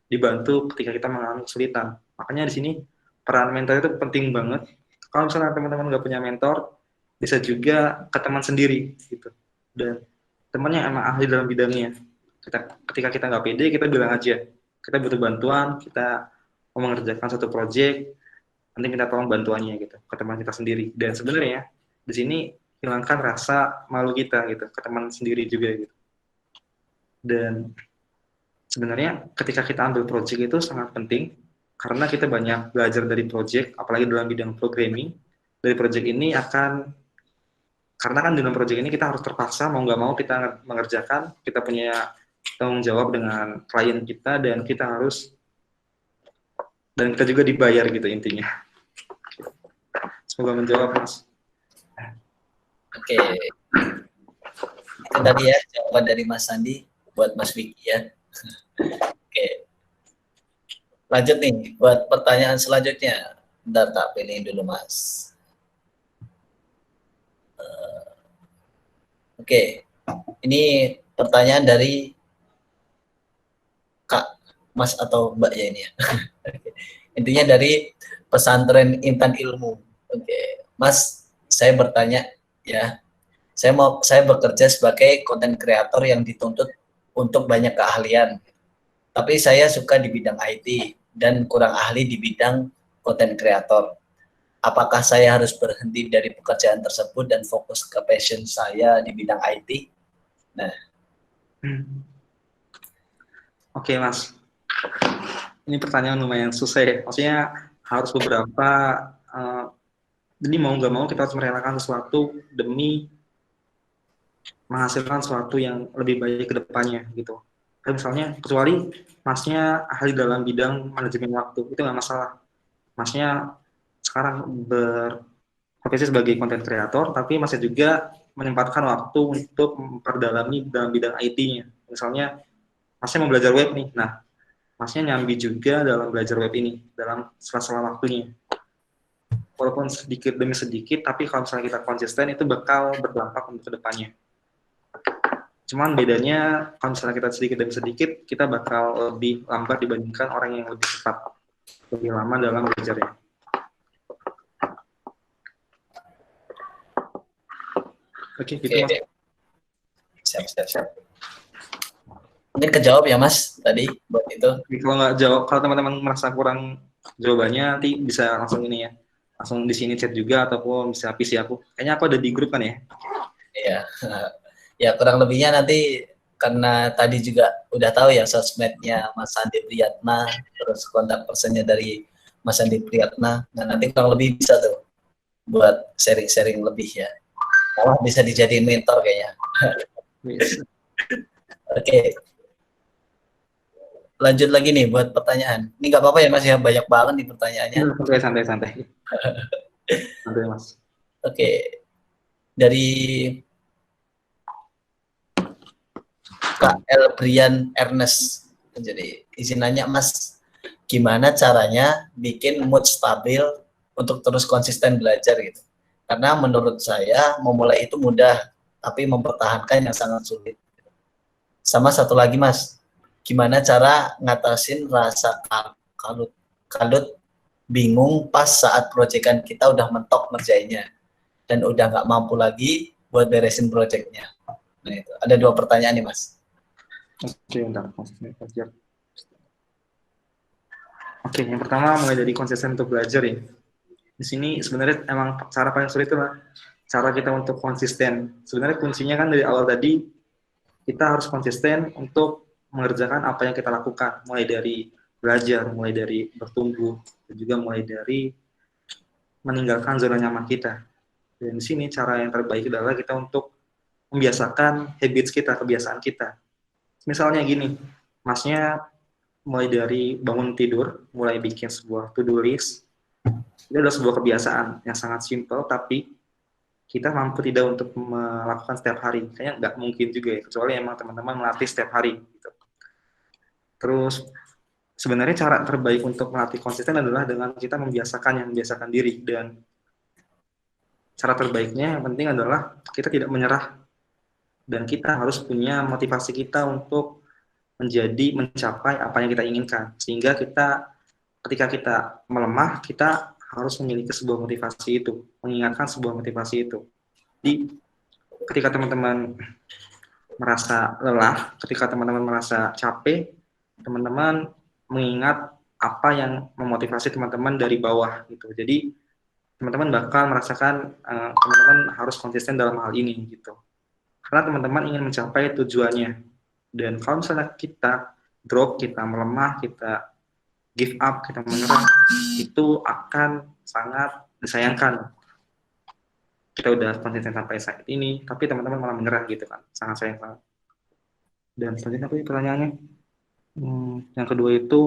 dibantu ketika kita mengalami kesulitan. Makanya di sini peran mentor itu penting banget. Kalau misalnya teman-teman nggak punya mentor, bisa juga ke teman sendiri gitu. Dan teman yang emang ahli dalam bidangnya. Ketika kita nggak pede, kita bilang aja, kita butuh bantuan, kita mau mengerjakan satu proyek, nanti minta tolong bantuannya gitu ke teman kita sendiri. Dan sebenarnya di sini hilangkan rasa malu kita gitu ke teman sendiri juga gitu. Dan sebenarnya ketika kita ambil project itu sangat penting karena kita banyak belajar dari project, apalagi dalam bidang programming. Dari project ini karena kan dalam project ini kita harus terpaksa mau nggak mau kita mengerjakan, kita punya tanggung jawab dengan klien kita dan kita juga dibayar gitu intinya. Semoga menjawab, Mas. Oke. Itu tadi ya jawaban dari Mas Sandi buat Mas Vicky ya. Oke. Lanjut nih buat pertanyaan selanjutnya. Bentar tak pilih dulu Mas. Oke. Ini pertanyaan dari Kak, Mas atau Mbak ya ini ya. Intinya dari pesantren Intan Ilmu. Oke, Mas, saya bertanya ya. Saya bekerja sebagai content creator yang dituntut untuk banyak keahlian. Tapi saya suka di bidang IT dan kurang ahli di bidang content creator. Apakah saya harus berhenti dari pekerjaan tersebut dan fokus ke passion saya di bidang IT? Nah. Oke, Mas. Ini pertanyaan lumayan susah ya. Maksudnya harus beberapa jadi mau nggak mau kita harus merelakan sesuatu demi menghasilkan sesuatu yang lebih baik ke depannya gitu. Kayak misalnya, kecuali Masnya ahli dalam bidang manajemen waktu, itu nggak masalah. Masnya sekarang berprofesi sebagai content creator, tapi Masnya juga menyempatkan waktu untuk memperdalami dalam bidang IT-nya. Misalnya, Masnya mau belajar web nih, nah Masnya nyambi juga dalam belajar web ini, dalam sela-sela waktunya. Walaupun sedikit demi sedikit, tapi kalau misalnya kita konsisten, itu bakal berdampak untuk kedepannya. Cuman bedanya, kalau misalnya kita sedikit demi sedikit, kita bakal lebih lambat dibandingkan orang yang lebih cepat, lebih lama dalam belajarnya. Oke, gitu Mas. Siap. Mungkin kejawab ya Mas tadi buat itu. Kalau nggak jawab, kalau teman-teman merasa kurang jawabannya, nanti bisa langsung ini ya, langsung di sini chat juga ataupun bisa PC aku. Kayaknya aku ada di grup kan ya? Iya. Ya kurang lebihnya nanti karena tadi juga udah tahu ya sosmednya Mas Sandi Priyatna, terus kontak personnya dari Mas Sandi Priyatna. Nah nanti kurang lebih bisa tuh buat sharing-sharing lebih ya. Malah bisa dijadiin mentor kayaknya. Oke. Lanjut lagi nih buat pertanyaan. Ini nggak apa-apa ya Mas ya, banyak banget nih pertanyaannya. Santai. Santai Mas. Oke. Dari Kak Elbrian Ernest. Jadi izin nanya Mas, gimana caranya bikin mood stabil untuk terus konsisten belajar gitu? Karena menurut saya memulai itu mudah, tapi mempertahankan yang sangat sulit. Sama satu lagi Mas, gimana cara ngatasin rasa kalut bingung pas saat proyekan kita udah mentok ngerjainnya dan udah nggak mampu lagi buat beresin proyeknya. Nah itu ada 2 pertanyaan nih Mas. Oke, bentar. Oke, yang pertama mulai dari konsisten untuk belajar ya. Di sini sebenarnya emang cara paling sulit itu cara kita untuk konsisten. Sebenarnya kuncinya kan dari awal tadi kita harus konsisten untuk mengerjakan apa yang kita lakukan, mulai dari belajar, mulai dari bertumbuh, dan juga mulai dari meninggalkan zona nyaman kita. Dan di sini cara yang terbaik adalah kita untuk membiasakan habits kita, kebiasaan kita. Misalnya gini, Masnya mulai dari bangun tidur, mulai bikin sebuah to-do list. Itu adalah sebuah kebiasaan yang sangat simpel, tapi kita mampu tidak untuk melakukan setiap hari. Kayaknya nggak mungkin juga ya, kecuali emang teman-teman melatih setiap hari. Gitu. Terus, sebenarnya cara terbaik untuk melatih konsisten adalah dengan kita membiasakan diri. Dan cara terbaiknya yang penting adalah kita tidak menyerah. Dan kita harus punya motivasi kita untuk mencapai apa yang kita inginkan. Sehingga ketika kita melemah, kita harus memiliki sebuah motivasi itu, mengingatkan sebuah motivasi itu. Jadi, ketika teman-teman merasa lelah, ketika teman-teman merasa capek, teman-teman mengingat apa yang memotivasi teman-teman dari bawah gitu. Jadi, teman-teman bakal merasakan teman-teman harus konsisten dalam hal ini gitu. Karena teman-teman ingin mencapai tujuannya. Dan kalau misalnya kita drop, kita melemah, kita give up, kita menyerah, itu akan sangat disayangkan. Kita udah konsisten sampai saat ini, tapi teman-teman malah menyerah gitu kan, sangat sayang banget. Dan selanjutnya apa pertanyaannya? Yang kedua itu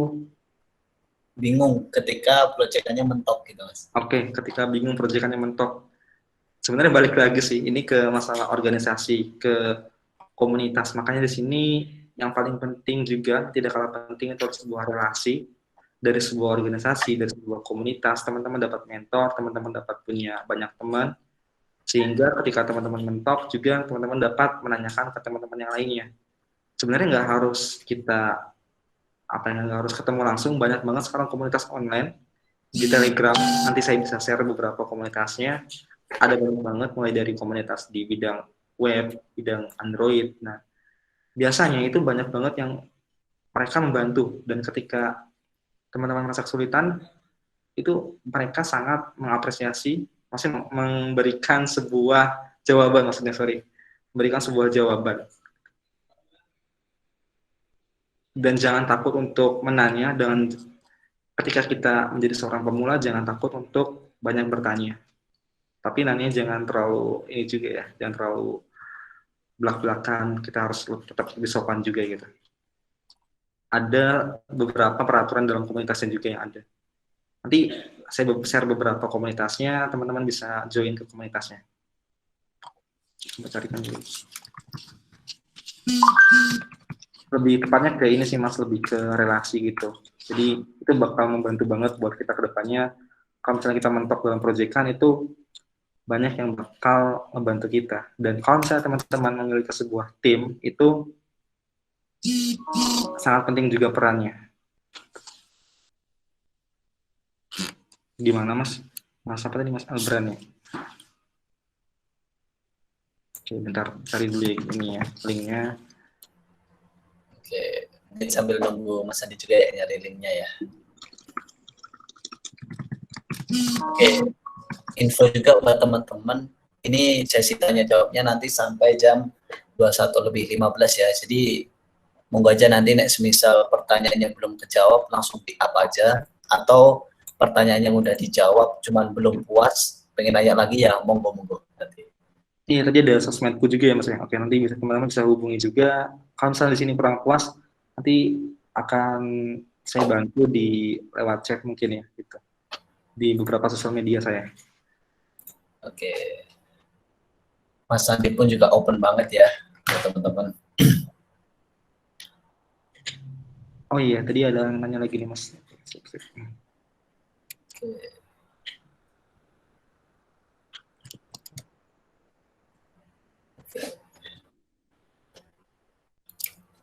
bingung ketika proyekannya mentok gitu Mas. Oke, ketika bingung proyekannya mentok. Sebenarnya balik lagi sih, ini ke masalah organisasi, ke komunitas. Makanya di sini yang paling penting juga, tidak kalah penting itu sebuah relasi dari sebuah organisasi, dari sebuah komunitas. Teman-teman dapat mentor, teman-teman dapat punya banyak teman, sehingga ketika teman-teman mentok juga teman-teman dapat menanyakan ke teman-teman yang lainnya. Sebenarnya nggak harus kita nggak harus ketemu langsung, banyak banget sekarang komunitas online di Telegram. Nanti saya bisa share beberapa komunitasnya. Ada banyak banget, mulai dari komunitas di bidang web, bidang Android. Nah, biasanya itu banyak banget yang mereka membantu, dan ketika teman-teman merasa kesulitan, itu mereka sangat mengapresiasi, maksudnya memberikan sebuah jawaban, memberikan sebuah jawaban. Dan jangan takut untuk menanya, dan ketika kita menjadi seorang pemula, jangan takut untuk banyak bertanya. Tapi nanya jangan terlalu ini juga ya, jangan terlalu belak-belakan, kita harus tetap lebih sopan juga gitu. Ada beberapa peraturan dalam komunitasnya juga yang ada. Nanti saya share beberapa komunitasnya, teman-teman bisa join ke komunitasnya. Coba carikan dulu. Lebih tepatnya ke ini sih Mas, lebih ke relasi gitu. Jadi itu bakal membantu banget buat kita ke depannya. Kalau misalnya kita mentok dalam proyekan, itu banyak yang bakal membantu kita. Dan kalau misalnya teman-teman memiliki sebuah tim, itu sangat penting juga perannya. Gimana Mas? Mas apa tadi Mas Albran ya? Oke, bentar cari dulu ini ya, linknya. Oke, ini sambil nunggu Mas Andi juga ya nyari linknya ya. Oke, info juga buat teman-teman. Ini sesi tanya jawabnya nanti sampai jam 21:15 ya. Jadi monggo aja nanti nek semisal pertanyaannya belum kejawab langsung di up aja, atau pertanyaan yang udah dijawab cuman belum puas pengen nanya lagi ya monggo nanti. Iya, tadi ada sosmedku juga ya Mas ya. Oke, nanti teman-teman bisa hubungi juga. Kalau misalnya di sini kurang puas, nanti akan saya bantu di lewat chat mungkin ya gitu. Di beberapa sosial media saya. Oke. Mas Andi pun juga open banget ya teman-teman. Oh iya, tadi ada yang nanya lagi nih Mas. Oke.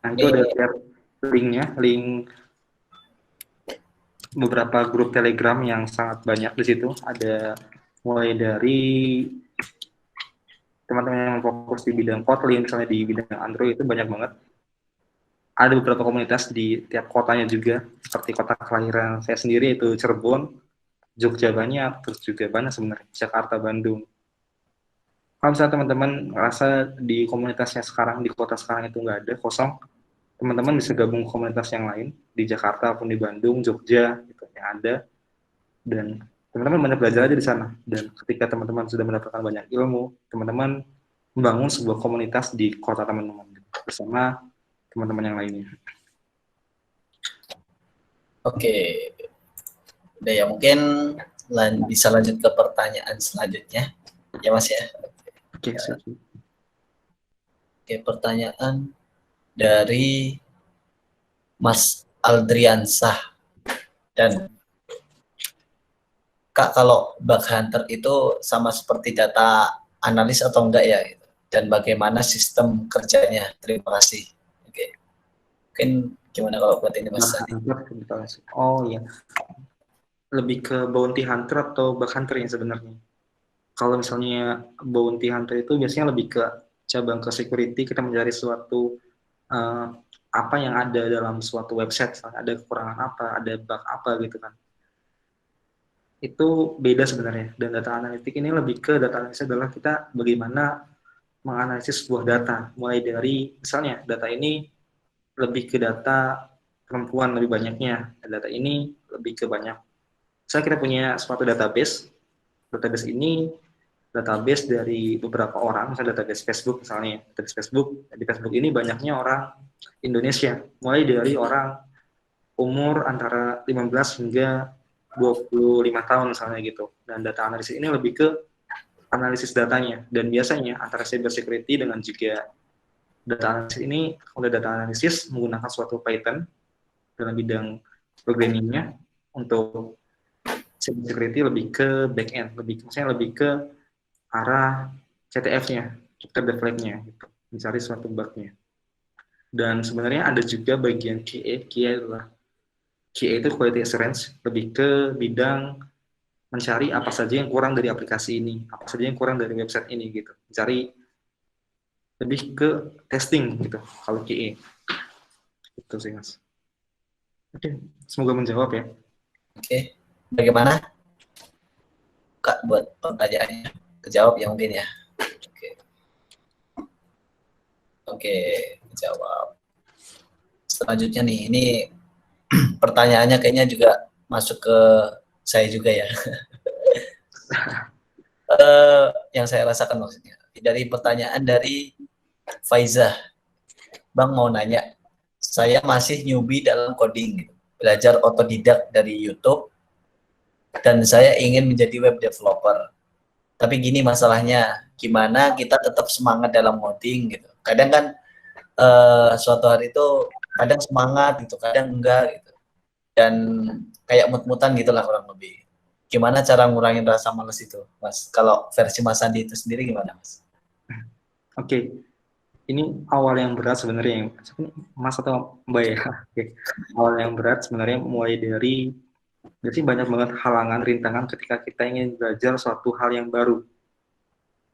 Nah, itu ada linknya, link beberapa grup Telegram yang sangat banyak di situ. Ada mulai dari teman-teman yang fokus di bidang Kotlin, misalnya di bidang Android, itu banyak banget. Ada beberapa komunitas di tiap kotanya juga, seperti kota kelahiran saya sendiri itu Cirebon, Jogja banyak, terus juga banyak sebenarnya, Jakarta, Bandung. Kalau misalnya teman-teman ngerasa di komunitasnya sekarang, di kota sekarang itu nggak ada, kosong, teman-teman bisa gabung komunitas yang lain, di Jakarta ataupun di Bandung, Jogja, gitu, yang ada. Dan teman-teman banyak belajar aja di sana. Dan ketika teman-teman sudah mendapatkan banyak ilmu, teman-teman membangun sebuah komunitas di kota teman-teman, bersama teman-teman yang lainnya. Oke. Udah ya, mungkin bisa lanjut ke pertanyaan selanjutnya. Ya Mas ya. Oke, Oke, pertanyaan dari Mas Aldriansah. Dan Kak, kalau bug hunter itu sama seperti data analis atau enggak ya? Dan bagaimana sistem kerjanya? Terima kasih. Oke. Mungkin gimana kalau buat ini Mas? Oh iya. Lebih ke bounty hunter atau bug hunter yang sebenarnya. Kalau misalnya bounty hunter itu biasanya lebih ke cabang ke security, kita mencari suatu apa yang ada dalam suatu website, ada kekurangan apa, ada bug apa gitu kan. Itu beda sebenarnya. Dan data analitik ini lebih ke data analisis adalah kita bagaimana menganalisis sebuah data, mulai dari misalnya data ini lebih ke data perempuan lebih banyaknya. Dan data ini lebih ke banyak. Misalnya kita punya suatu database. Database ini database dari beberapa orang, misalnya database Facebook misalnya. Database Facebook, di Facebook ini banyaknya orang Indonesia. Mulai dari orang umur antara 15 hingga 25 tahun misalnya gitu. Dan data analisis ini lebih ke analisis datanya. Dan biasanya antara cyber security dengan juga data analisis ini, kalau data analisis menggunakan suatu Python dalam bidang programmingnya untuk cyber security lebih ke back end, maksudnya lebih ke arah CTF-nya, capture the flag-nya, gitu, mencari suatu bug-nya. Dan sebenarnya ada juga bagian QA itu quality assurance, lebih ke bidang mencari apa saja yang kurang dari aplikasi ini, apa saja yang kurang dari website ini, gitu, mencari lebih ke testing gitu kalau QA. Itu sih Mas. Oke, semoga menjawab ya. Oke, bagaimana Kak buat pertanyaannya? Kejawab ya mungkin ya. Oke, kejawab. Selanjutnya nih, ini pertanyaannya kayaknya juga masuk ke saya juga ya. Yang saya rasakan maksudnya. Dari pertanyaan dari Faizah, Bang mau nanya, saya masih newbie dalam coding, belajar otodidak dari YouTube, dan saya ingin menjadi web developer. Tapi gini masalahnya, gimana kita tetap semangat dalam coding gitu. Kadang kan suatu hari itu kadang semangat gitu, kadang enggak gitu. Dan kayak mut-mutan gitulah kurang lebih. Gimana cara ngurangin rasa males itu, Mas? Kalau versi Mas Andi itu sendiri gimana, Mas? Oke. Ini awal yang berat sebenarnya, Mas atau Mbak ya. Oke. Awal yang berat sebenarnya mulai dari, jadi banyak banget halangan, rintangan ketika kita ingin belajar suatu hal yang baru.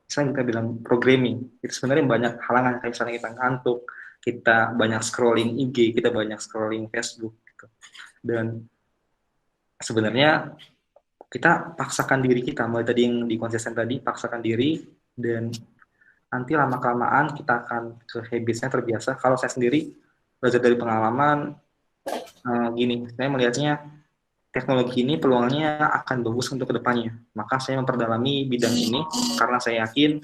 Misalnya kita bilang programming, itu sebenarnya banyak halangan, kayak misalnya kita ngantuk, kita banyak scrolling IG, kita banyak scrolling Facebook, gitu. Dan sebenarnya kita paksakan diri kita, mulai tadi yang di konsisten tadi, paksakan diri, dan nanti lama-kelamaan kita akan ke habits-nya terbiasa. Kalau saya sendiri belajar dari pengalaman, gini, saya melihatnya teknologi ini peluangnya akan bagus untuk kedepannya. Maka saya memperdalami bidang ini karena saya yakin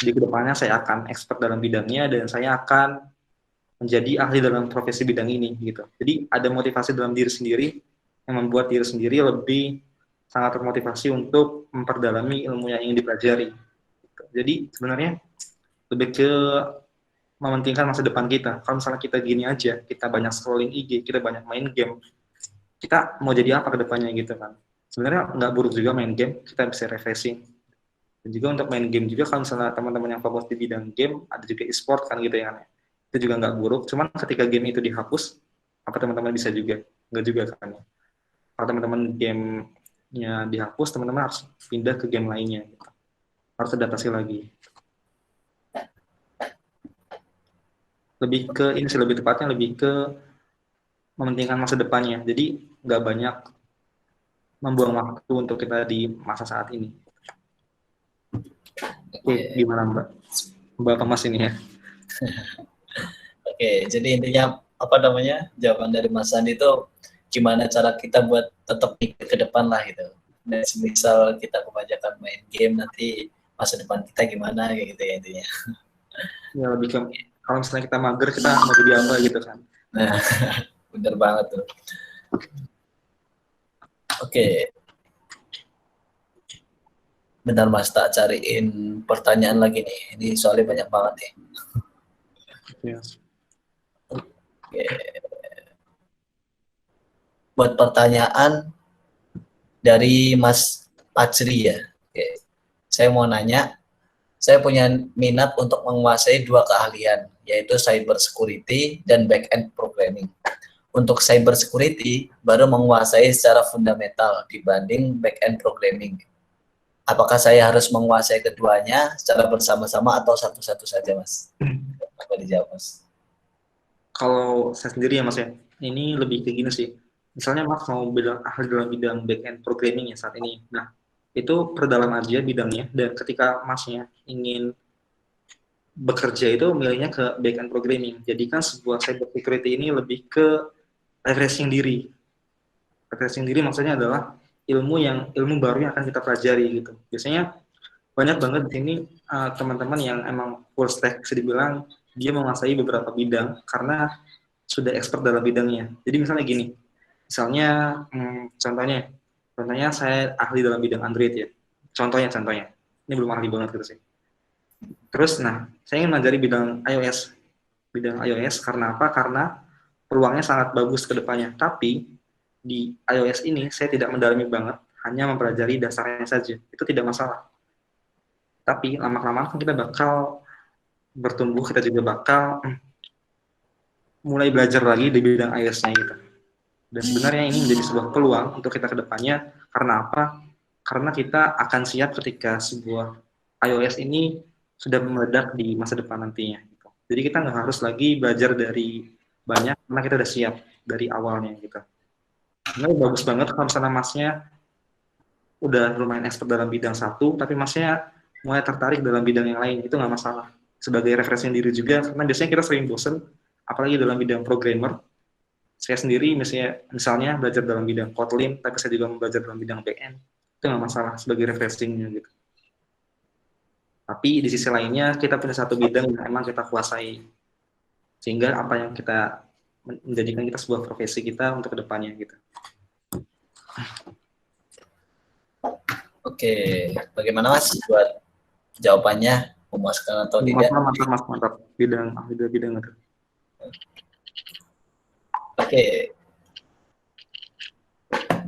di kedepannya saya akan expert dalam bidangnya dan saya akan menjadi ahli dalam profesi bidang ini gitu. Jadi ada motivasi dalam diri sendiri yang membuat diri sendiri lebih sangat termotivasi untuk memperdalami ilmu yang ingin dipelajari. Jadi sebenarnya lebih ke mementingkan masa depan kita. Kalau misalnya kita gini aja, kita banyak scrolling IG, kita banyak main game, kita mau jadi apa ke depannya gitu kan. Sebenarnya nggak buruk juga main game, kita bisa refreshing. Dan juga untuk main game juga, kalau misalnya teman-teman yang fokus di bidang game, ada juga e-sport kan gitu ya. Itu juga nggak buruk, cuman ketika game itu dihapus, apa teman-teman bisa juga? Nggak juga kan. Kalau teman-teman gamenya dihapus, teman-teman harus pindah ke game lainnya. Gitu. Harus adaptasi lagi. Lebih ke ini sih, lebih tepatnya lebih ke mementingkan masa depannya. Jadi nggak banyak membuang waktu untuk kita di masa saat ini. Oke, gimana Mbak? Mbak Thomas ini ya. Oke, jadi intinya apa namanya? Jawaban dari Mas Andi itu gimana cara kita buat tetap mikir ke depan lah gitu. Dan misal kita kebanyakan main game, nanti masa depan kita gimana kayak gitu ya intinya. Ya lebih ke kalau misalnya kita mager, kita mau jadi apa gitu kan. Nah, bener banget tuh. Oke. Bentar Mas, tak cariin pertanyaan lagi nih. Ini soalnya banyak banget nih. Yes. Oke. Buat pertanyaan dari Mas Pacri ya. Oke. Saya mau nanya, saya punya minat untuk menguasai dua keahlian, yaitu cyber security dan back-end programming. Untuk cyber security, baru menguasai secara fundamental dibanding back-end programming. Apakah saya harus menguasai keduanya secara bersama-sama atau satu-satu saja, Mas? Apa dijawab, Mas? Kalau saya sendiri ya Mas ya, ini lebih kayak gini sih. Misalnya Mas mau bilang ahli dalam bidang back-end programming ya saat ini. Nah, itu perdalam aja bidangnya, dan ketika Masnya ingin bekerja itu milihnya ke back-end programming. Jadi kan sebuah cyber security ini lebih ke refreshing diri. Refreshing diri maksudnya adalah ilmu baru yang akan kita pelajari gitu. Biasanya banyak banget di sini teman-teman yang emang full stack, bisa dibilang dia menguasai beberapa bidang karena sudah expert dalam bidangnya. Jadi misalnya gini, contohnya saya ahli dalam bidang Android ya. Contohnya, ini belum ahli banget gitu sih. Terus, saya ingin mengajari bidang iOS karena apa? Karena peluangnya sangat bagus ke depannya. Tapi di iOS ini saya tidak mendalami banget, hanya mempelajari dasarnya saja. Itu tidak masalah. Tapi lama-kelamaan kan kita bakal bertumbuh, kita juga bakal mulai belajar lagi di bidang iOS-nya gitu. Dan sebenarnya ini menjadi sebuah peluang untuk kita ke depannya. Karena apa? Karena kita akan siap ketika sebuah iOS ini sudah meledak di masa depan nantinya. Gitu. Jadi kita nggak harus lagi belajar dari banyak, karena kita udah siap dari awalnya gitu. Sebenarnya bagus banget kalau misalnya masnya udah lumayan expert dalam bidang satu, tapi masnya mulai tertarik dalam bidang yang lain, itu nggak masalah. Sebagai refreshing diri juga, karena biasanya kita sering bosen, apalagi dalam bidang programmer. Saya sendiri misalnya belajar dalam bidang Kotlin, tapi saya juga belajar dalam bidang backend, itu nggak masalah sebagai refreshingnya gitu. Tapi di sisi lainnya kita punya satu bidang yang emang kita kuasai, sehingga apa yang kita menjadikan kita sebuah profesi kita untuk kedepannya gitu. Oke, bagaimana Mas buat jawabannya, memuaskan atau tidak? Mantap. Bidang itu.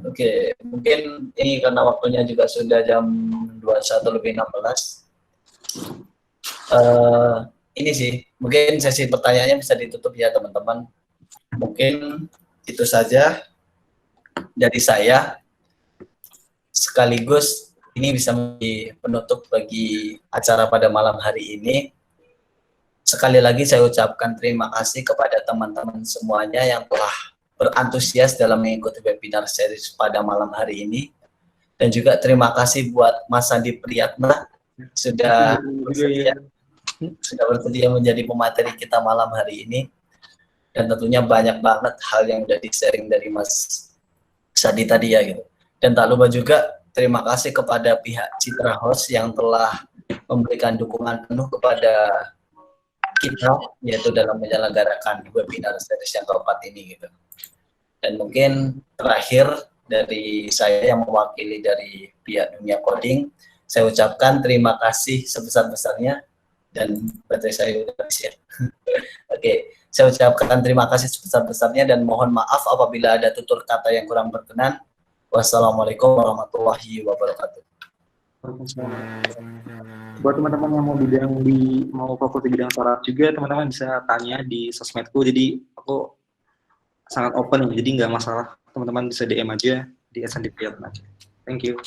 Oke, mungkin ini karena waktunya juga sudah jam 21:16. Ini sih, mungkin sesi pertanyaannya bisa ditutup ya teman-teman. Mungkin itu saja dari saya. Sekaligus ini bisa menjadi penutup bagi acara pada malam hari ini. Sekali lagi saya ucapkan terima kasih kepada teman-teman semuanya yang telah berantusias dalam mengikuti webinar series pada malam hari ini. Dan juga terima kasih buat Mas Andi Priyatna sudah bersedia menjadi pemateri kita malam hari ini. Dan tentunya banyak banget hal yang sudah di-sharing dari Mas Sadi tadi ya gitu. Dan tak lupa juga terima kasih kepada pihak Citra Host yang telah memberikan dukungan penuh kepada kita, yaitu dalam menyelenggarakan webinar series yang keempat ini gitu. Dan mungkin terakhir dari saya yang mewakili dari pihak dunia coding, saya ucapkan terima kasih sebesar-besarnya, dan berarti saya sudah habis ya. Oke, saya ucapkan terima kasih sebesar-besarnya dan mohon maaf apabila ada tutur kata yang kurang berkenan. Wassalamualaikum warahmatullahi wabarakatuh. Buat teman-teman yang mau fokus di bidang startup juga, teman-teman bisa tanya di sosmedku. Jadi aku sangat open, jadi nggak masalah. Teman-teman bisa DM aja di SND Priyatna. Thank you.